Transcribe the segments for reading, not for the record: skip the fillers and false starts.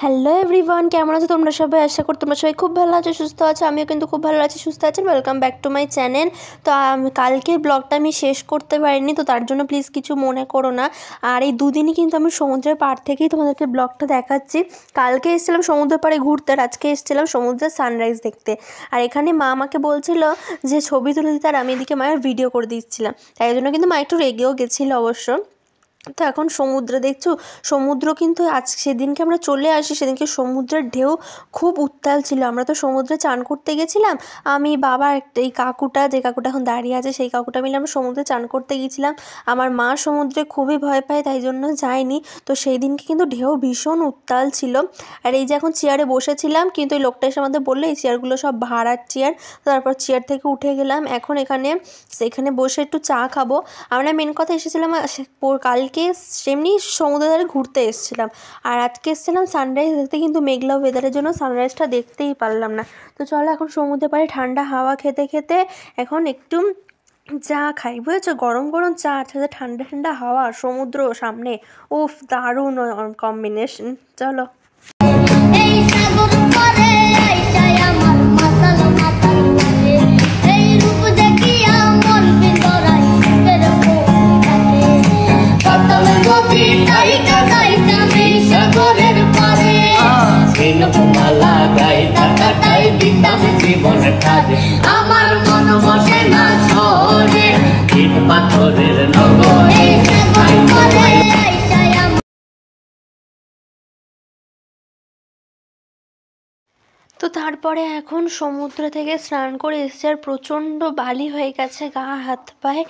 Hello everyone, কেমন আছো তোমরা সবাই? আশা করি তোমরা সবাই খুব ভালো আছো, সুস্থ আছো। আমিও কিন্তু খুব ভালো আছি, সুস্থ আছি। Welcome back to my channel. তো কালকের ব্লগটা আমি শেষ করতে পারিনি, তো তার জন্য প্লিজ কিছু মনে করো না। আর এই দুদিনই কিন্তু আমি সমুদ্রের পাড় থেকেই তোমাদেরকে ব্লগটা দেখাচ্ছি। কালকে এসেছিলাম সমুদ্রের পাড়ে ঘুরতে, আর আজকে এসেছিলাম সমুদ্রের সানরাইজ দেখতে। আর এখানে মা আমাকে বলছিল যে ছবি তুলে দিতে, আর আমি এদিকে মায়ের ভিডিও করে দিচ্ছিলাম। তাই জন্য কিন্তু মা একটু রেগেও গেছিলো অবশ্য। তো এখন সমুদ্র দেখছো, সমুদ্র কিন্তু আজ সেদিনকে আমরা চলে আসি, সেদিনকে সমুদ্রের ঢেউ খুব উত্তাল ছিল। আমরা তো সমুদ্রে চান করতে গেছিলাম, আমি বাবা একটা এই কাকুটা, যে কাকুটা এখন দাঁড়িয়ে আছে সেই কাকুটা মিলে আমরা সমুদ্রে চান করতে গিয়েছিলাম। আমার মা সমুদ্রে খুবই ভয় পায়, তাই জন্য যায়নি। তো সেই দিনকে কিন্তু ঢেউ ভীষণ উত্তাল ছিল। আর এই যে এখন চেয়ারে বসেছিলাম, কিন্তু এই লোকটা এসে আমাদের বললো এই চেয়ারগুলো সব ভাড়ার চেয়ার। তারপর চেয়ার থেকে উঠে গেলাম, এখন সেখানে বসে একটু চা খাবো। আমরা মেন কথা এসেছিলাম কালকে সেমনি সমুদ্রের ধারে ঘুরতে এসেছিলাম, আর আজকে এসেছিলাম সানরাইজ দেখতে, কিন্তু মেঘলা ওয়েদারের জন্য সানরাইজটা দেখতেই পারলাম না। তো চলো এখন সমুদ্রের পাড়ে ঠান্ডা হাওয়া খেতে খেতে এখন একটু চা খাই, বুঝেছো? গরম গরম চা, সাথে ঠান্ডা ঠান্ডা হাওয়া, সমুদ্র সামনে। উফ, দারুণ কম্বিনেশন। চলো। আমার মন বসে না শহরে, ইট পাথরের নগরে। তো তারপরে এখন সমুদ্র থেকে স্নান করে এসেছে, আর প্রচণ্ড বালি হয়ে গেছে গা হাত পায়ে,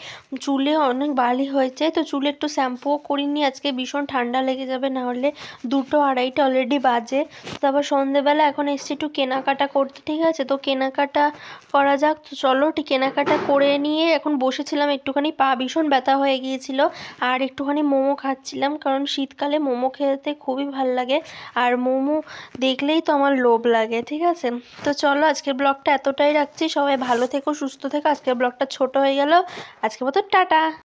চুলে অনেক বালি হয়েছে। তো চুলে একটু শ্যাম্পুও করিনি, আজকে ভীষণ ঠান্ডা লেগে যাবে, না হলে 2টো 2:30 অলরেডি বাজে। তারপর সন্ধেবেলা এখন এসছি একটু কেনাকাটা করতে, ঠিক আছে? তো কেনাকাটা করা যাক, তো চলো ঠিক কেনাকাটা করে নিয়ে এখন বসেছিলাম একটুখানি, পা ভীষণ ব্যথা হয়ে গিয়েছিল, আর একটুখানি মোমো খাচ্ছিলাম, কারণ শীতকালে মোমো খেতে খুবই ভাল লাগে, আর মোমো দেখলেই তো আমার লোভ লাগে, ঠিক আছে? তো চলো আজকের ব্লগটা এতটাই রাখছি, সবাই ভালো থেকো, সুস্থ থেকো। আজকের ব্লগটা ছোট হয়ে গেল, আজকের মতো টাটা।